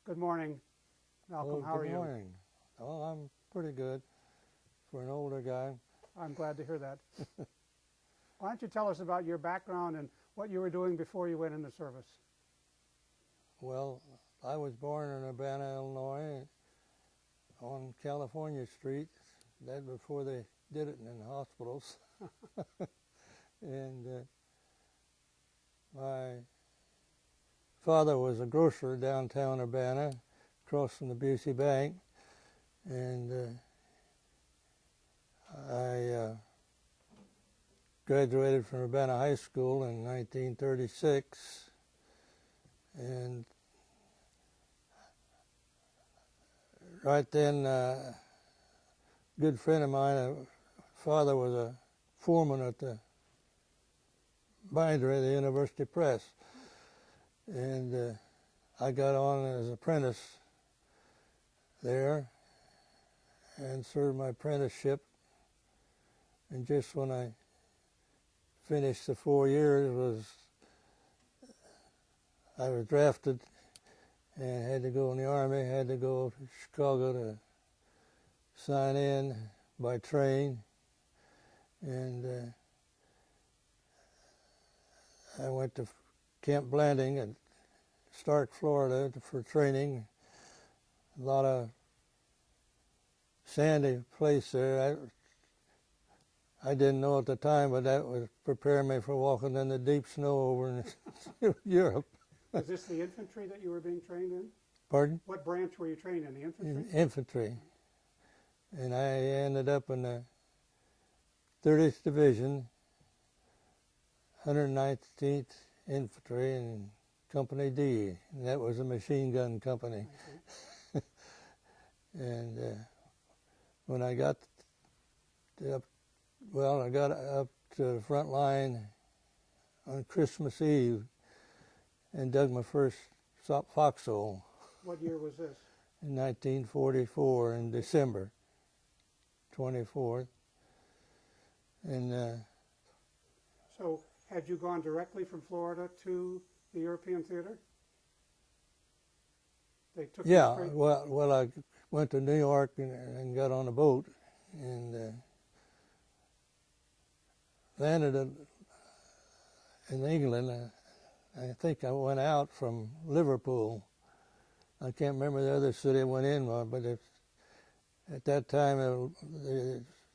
Good morning, Malcolm. How are you? Good morning. Oh, I'm pretty good for an older guy. I'm glad to hear that. Why don't you tell us about your background and what you were doing before you went into service? Well, I was born in Urbana, Illinois, on California Street. That before they did it in hospitals. And my father was a grocer downtown Urbana, across from the Busey Bank, and I graduated from Urbana High School in 1936, and right then, a good friend of mine, father was a foreman at the bindery of the University Press, and I got on as apprentice there and served my apprenticeship. And just when I finished the 4 years, I was drafted and had to go in the Army, had to go to Chicago to sign in by train. And I went to Camp Blanding at Stark, Florida for training. A lot of sandy place there. I didn't know at the time, but that was preparing me for walking in the deep snow over in Europe. Is this the infantry that you were being trained in? Pardon? What branch were you trained in, the infantry? In infantry. And I ended up in the 30th Division, 119th Infantry in Company D, and that was a machine gun company. And when I got up, I got up to the front line on Christmas Eve and dug my first foxhole. What year was this? In 1944, in December 24th. And so had you gone directly from Florida to the European theater? They took you straight? Well, I went to New York and got on a boat and landed in England. I think I went out from Liverpool. I can't remember the other city I went in, but at that time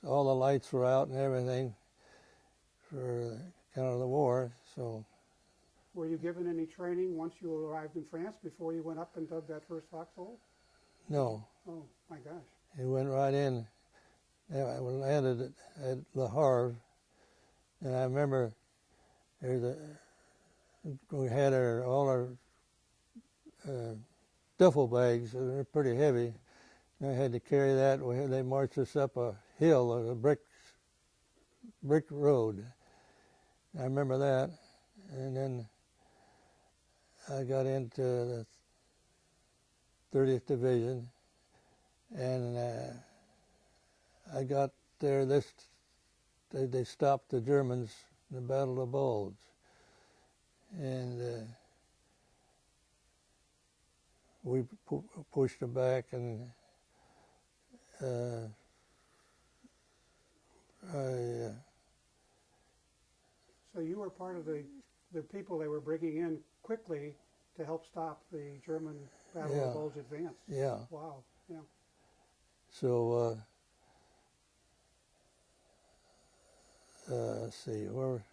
all the lights were out and everything for kind of the war. So, were you given any training once you arrived in France before you went up and dug that first foxhole? No. Oh my gosh! It went right in. I landed at Le Havre, and I remember we had all our duffel bags. They were pretty heavy. And I had to carry that. They marched us up a hill, a brick road. I remember that. And then I got into the 30th Division, and I got there. They stopped the Germans in the Battle of Bulge, and we pushed them back, and So you were part of the people they were bringing in quickly to help stop the German Battle of Bulge advance. Yeah. Wow. Yeah. So let's see where.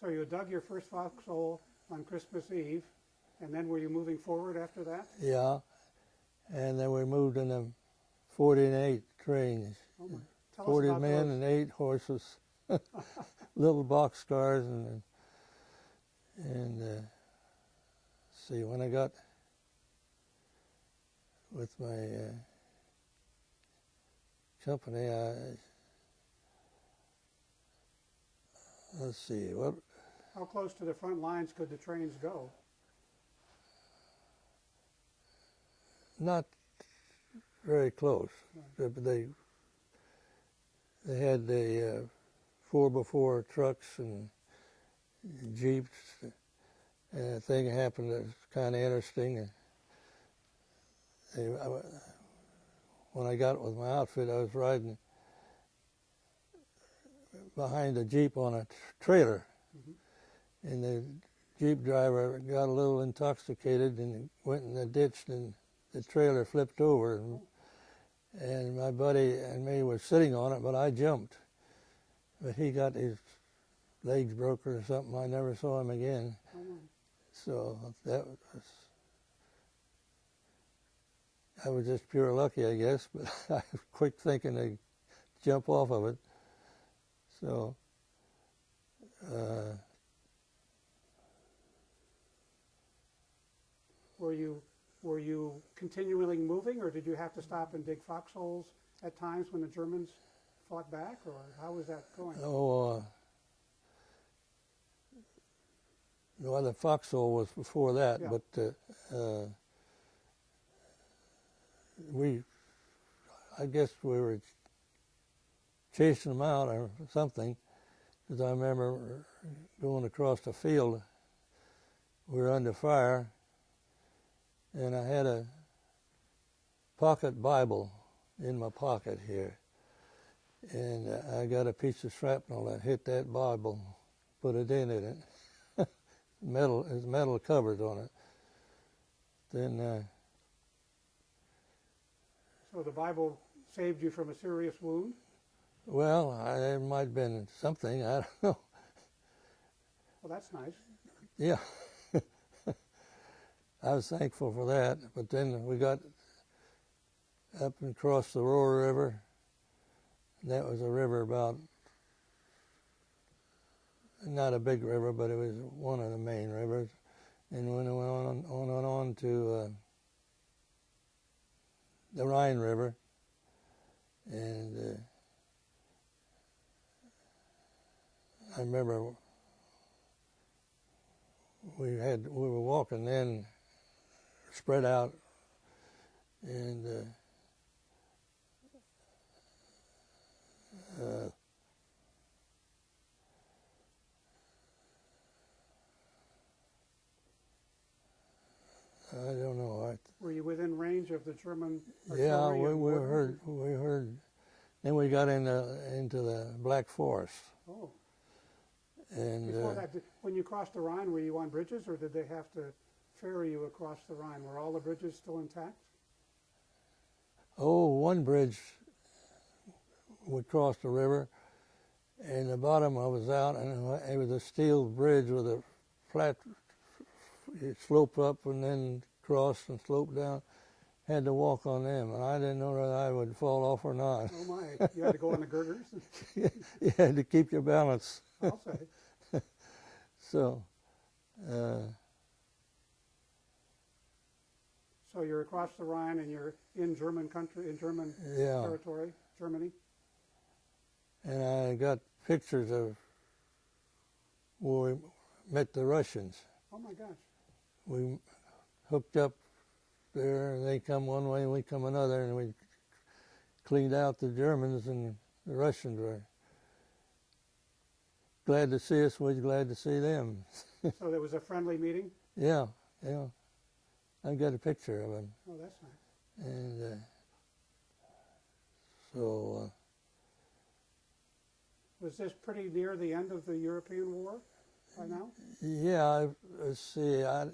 So you dug your first foxhole on Christmas Eve, and then were you moving forward after that? Yeah, and then we moved in the 40 and 8 trains. Oh my. Tell 40 us about men those. and 8 horses, little box cars, and see, when I got with my company, let's see, How close to the front lines could the trains go? not very close. Right. They had the 4x4 trucks and Jeeps, and a thing happened that was kind of interesting. when I got with my outfit, I was riding behind a Jeep on a trailer. Mm-hmm. And the Jeep driver got a little intoxicated and went in the ditch, and the trailer flipped over. And my buddy and me were sitting on it, but I jumped. But he got his legs broke or something. I never saw him again. Mm-hmm. So I was just pure lucky, I guess, but I was quick thinking to jump off of it. So, were you continually moving, or did you have to stop and dig foxholes at times when the Germans fought back, or how was that going? Well, the foxhole was before that, yeah. But I guess we were chasing them out or something, because I remember going across the field. We were under fire, and I had a pocket Bible in my pocket here, and I got a piece of shrapnel that hit that Bible, put a dent in it. There's metal covers on it. Then. So the Bible saved you from a serious wound? Well, there might have been something. I don't know. Well, that's nice. Yeah. I was thankful for that. But then we got up and crossed the Roar River. That was a river about, not a big river, but it was one of the main rivers. And when we went on to the Rhine River, and I remember we were walking then, spread out, and I don't know. Were you within range of the German artillery? Yeah, we heard. Then we got into the Black Forest. Oh. And before that, when you crossed the Rhine, were you on bridges, or did they have to ferry you across the Rhine? Were all the bridges still intact? Oh, one bridge would cross the river, and the bottom I was out, and it was a steel bridge with a flat, it sloped up and then crossed and sloped down. Had to walk on them, and I didn't know whether I would fall off or not. Oh my, you had to go on the girders? You had to keep your balance. I'll say. So you're across the Rhine and you're in German country, in German territory, Germany? And I got pictures of where we met the Russians. Oh my gosh. We hooked up there, and they come one way and we come another, and we cleaned out the Germans, and the Russians were glad to see us. We was glad to see them. So there was a friendly meeting? Yeah. I've got a picture of him. Oh, that's nice. And so... was this pretty near the end of the European War by now? Yeah, let's see. I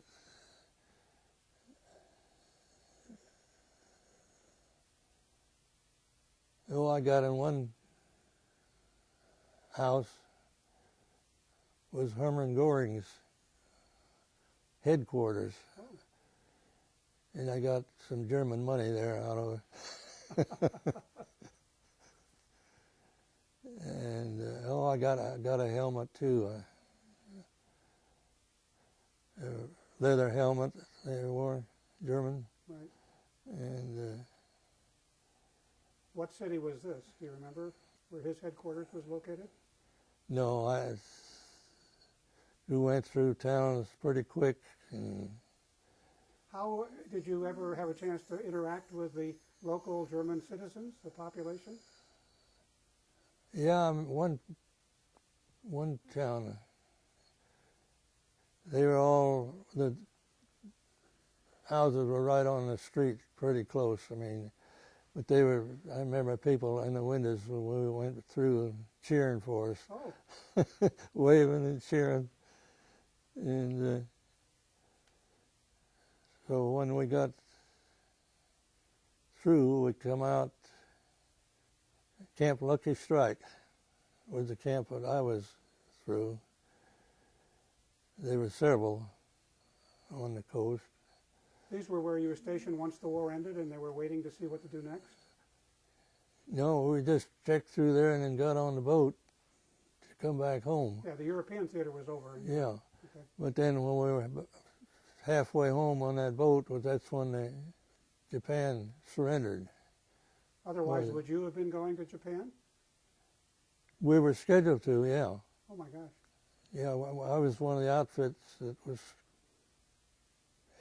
got in one house was Hermann Göring's headquarters. Oh. And I got some German money there out of it. And I got a helmet too, a leather helmet they wore, German. Right. And what city was this? Do you remember where his headquarters was located? No, we went through towns pretty quick. And how did you ever have a chance to interact with the local German citizens, the population? Yeah, one town. They were all houses were right on the street, pretty close. I mean, but they were. I remember people in the windows when we went through cheering for us, Oh, waving and cheering. And so when we got through, we come out. Camp Lucky Strike was the camp that I was through. There were several on the coast. these were where you were stationed once the war ended and they were waiting to see what to do next? No, we just checked through there and then got on the boat to come back home. Yeah, the European theater was over. Yeah. Okay. But then when we were halfway home on that boat, that's when Japan surrendered. Otherwise, would you have been going to Japan? We were scheduled to, yeah. Oh my gosh. Yeah, I was one of the outfits that was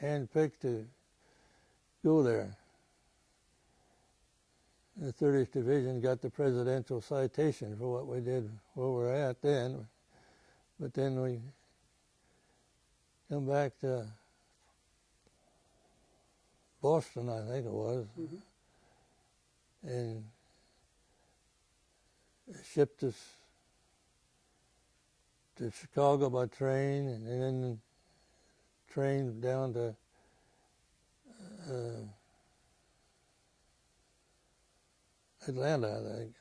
handpicked to go there. The 30th Division got the presidential citation for what we did where we were at then. But then we come back to Boston, I think it was, and shipped us to Chicago by train, and then train down to Atlanta, I think.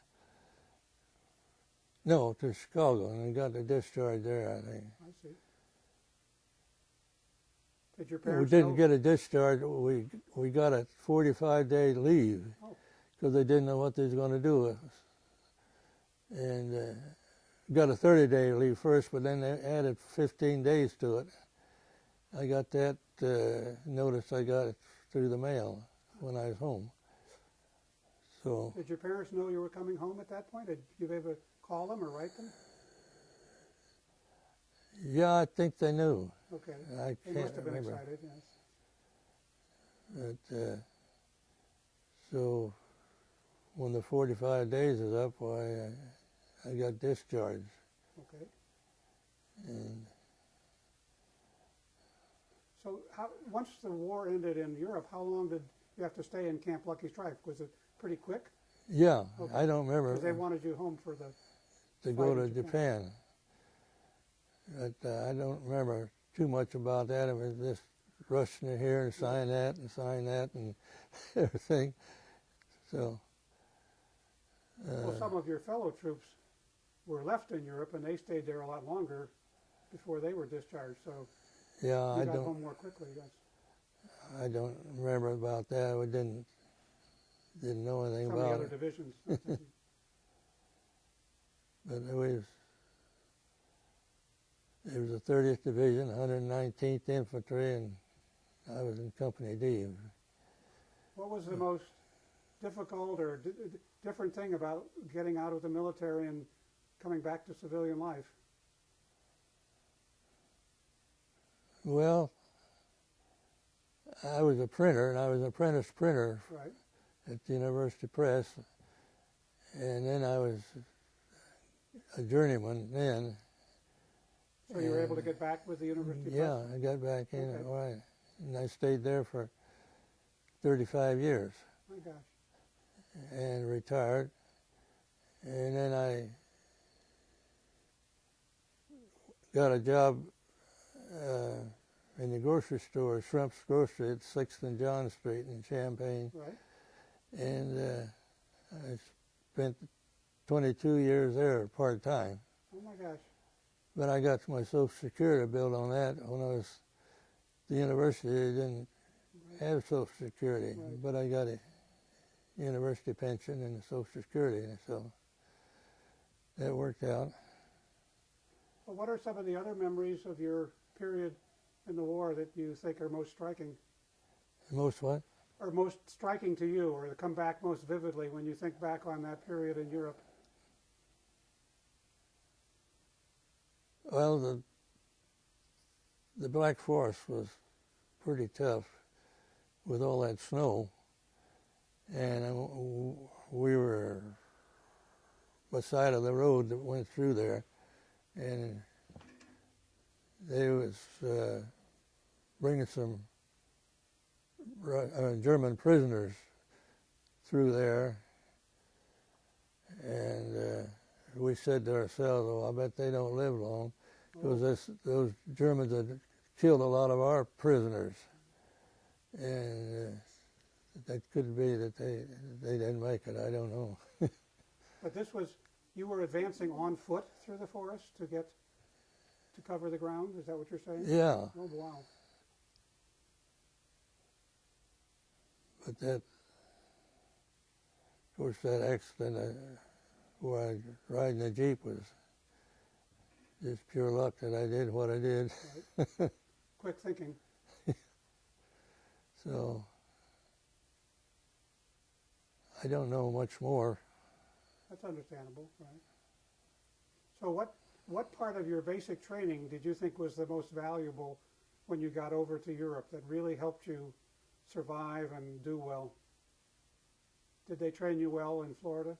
No, to Chicago, and we got the discharge there, I think. I see. Did your We parents didn't know? get a discharge. We got a 45-day leave because they didn't know what they was going to do with us. And got a 30-day leave first, but then they added 15 days to it. I got that notice. I got it through the mail when I was home. So Did your parents know you were coming home at that point? Did you ever call them or write them? yeah, I think they knew. Okay. I They can't must have been remember. excited, yes. But so when the 45 days is up, I got discharged. Okay. And So once the war ended in Europe, how long did you have to stay in Camp Lucky Strike? Was it pretty quick? yeah, Okay. I don't remember. Because they wanted you home for the To go fight to in Japan. But I don't remember too much about that. It was just rushing in here and sign that and everything. So. Well, some of your fellow troops were left in Europe and they stayed there a lot longer before they were discharged. So yeah, you got home more quickly, yes. I don't remember about that. We didn't know anything Some of the about other it. divisions. But it was the 30th Division, 119th Infantry, and I was in Company D. What was the most difficult or different thing about getting out of the military and coming back to civilian life? Well, I was a printer, and I was an apprentice printer Right. at the University Press, and then I was a journeyman then. So you were able to get back with the University Yeah, Press? I got back in, Okay. right, and I stayed there for 35 years My gosh. and retired, and then I got a job in the grocery store, Shrimp's Grocery at 6th and John Street in Champaign, Right. and I spent 22 years there part-time. Oh my gosh. But I got my Social Security bill on that when I was at the university. They didn't have Social Security, Right. but I got a university pension and a Social Security, so that worked out. Well, what are some of the other memories of your period in the war that you think are most striking? Most what? Or most striking to you, or that come back most vividly when you think back on that period in Europe? Well, the Black Forest was pretty tough with all that snow, and we were beside of the road that went through there, and they was bringing some German prisoners through there, and we said to ourselves, "Oh, I bet they don't live long," because those Germans had killed a lot of our prisoners, and that could be that they didn't make it. I don't know. But this was, you were advancing on foot through the forest to cover the ground? Is that what you're saying? Yeah, Oh, wow. but that, of course, that accident where I riding the Jeep was just pure luck that I did what I did. Right. Quick thinking. So I don't know much more. That's understandable, right? So what part of your basic training did you think was the most valuable when you got over to Europe that really helped you survive and do well? Did they train you well in Florida?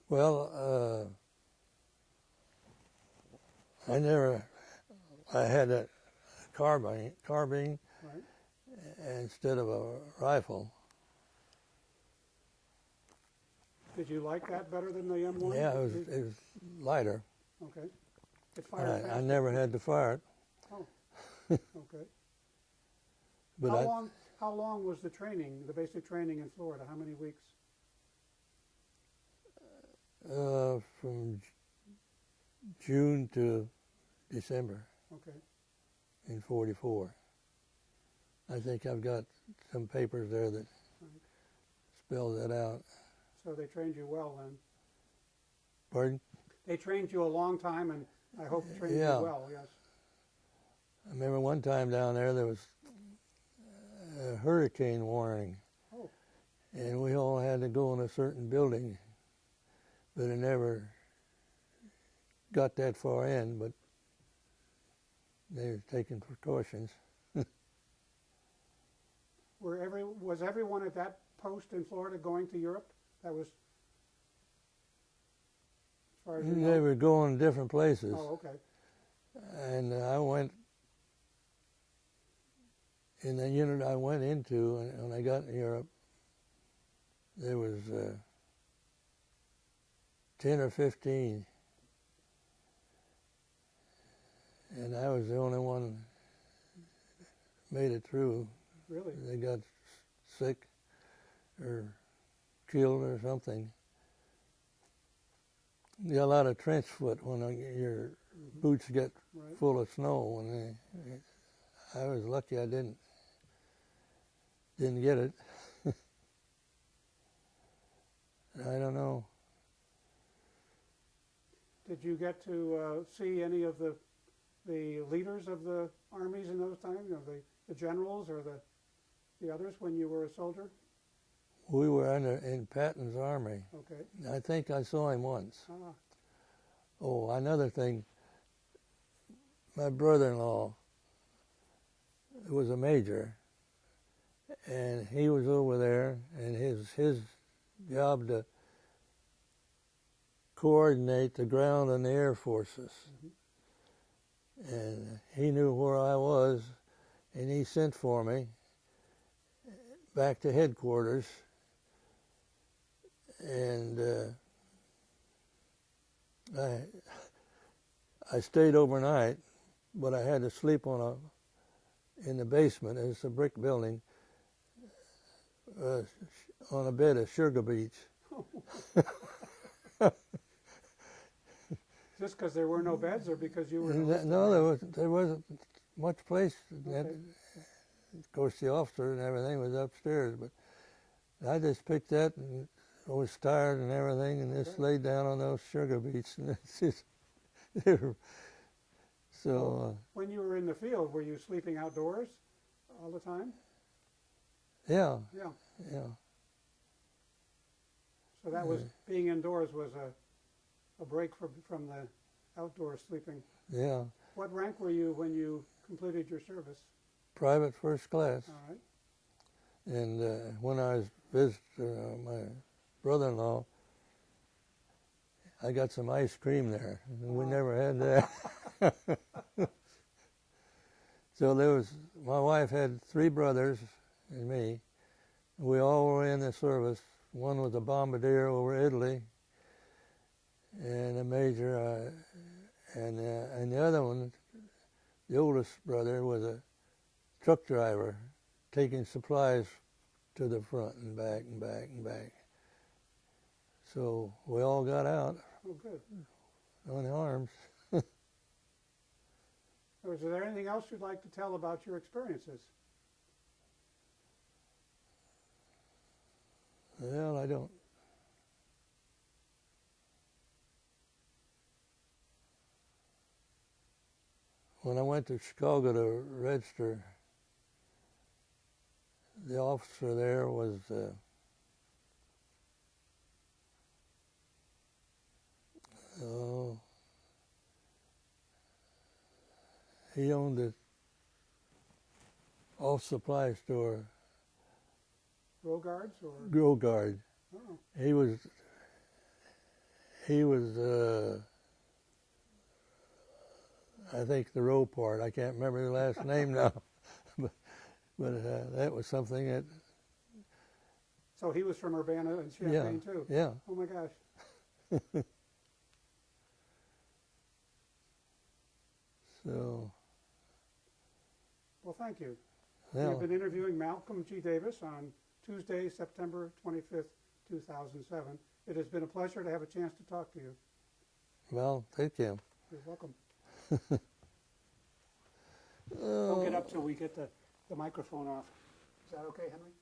Well, I had a carbine Right. instead of a rifle. Did you like that better than the M1? Yeah, it was lighter. Okay. It fired faster. I never had to fire it. Oh, okay. But How long was the training, the basic training in Florida? How many weeks? From June to December Okay. in '44. I think I've got some papers there that spell that out. So they trained you well then. Pardon? They trained you a long time, and I hope trained Yeah. you well, yes. I remember one time down there was a hurricane warning, Oh, and we all had to go in a certain building, but it never got that far in, but they were taking precautions. was everyone at that post in Florida going to Europe? That was, as far as you know? They were going different places, Oh, okay. and I went in the unit I went into, and when I got in Europe, there was 10 or 15, and I was the only one made it through. Really? They got sick or killed or something. You got a lot of trench foot when your boots get Right. full of snow. And I was lucky I didn't get it. I don't know. Did you get to see any of the leaders of the armies in those times? You know, the generals or the others when you were a soldier? We were in Patton's army. Okay. I think I saw him once. Ah, Oh, another thing. My brother-in-law was a major, and he was over there, and his job to coordinate the ground and the air forces. Mm-hmm. And he knew where I was, and he sent for me back to headquarters, and I stayed overnight, but I had to sleep in the basement. It's a brick building, on a bed of sugar beets. Just because there were no beds, or because you were? No, there wasn't much place. Okay. Of course, the officer and everything was upstairs, but I just picked that, and I was tired and everything, and just laid down on those sugar beets, and it's just so. When you were in the field, were you sleeping outdoors all the time? Yeah. Yeah. Yeah. So that was being indoors was a break from the outdoor sleeping. Yeah. What rank were you when you completed your service? Private first class. All right. And when I was visiting my brother-in-law, I got some ice cream there. We never had that. So there was my wife had 3 brothers and me. We all were in the service. One was a bombardier over Italy, and a major, and the other one, the oldest brother, was a truck driver, taking supplies to the front and back and back and back. So we all got out Oh, good. unharmed. Is there anything else you'd like to tell about your experiences? Well, I don't. When I went to Chicago to register, the officer there was he owned the off supply store, Row guards or? Grow Guard. Oh, He was I think the row part. I can't remember the last name now, but that was something that. so he was from Urbana and Champaign too? Yeah. Oh my gosh. So. Well, thank you. Yeah. We've been interviewing Malcom G. Davis on Tuesday, September 25th, 2007. It has been a pleasure to have a chance to talk to you. Well, thank you. You're welcome. Don't get up till we get the microphone off. Is that okay, Henry?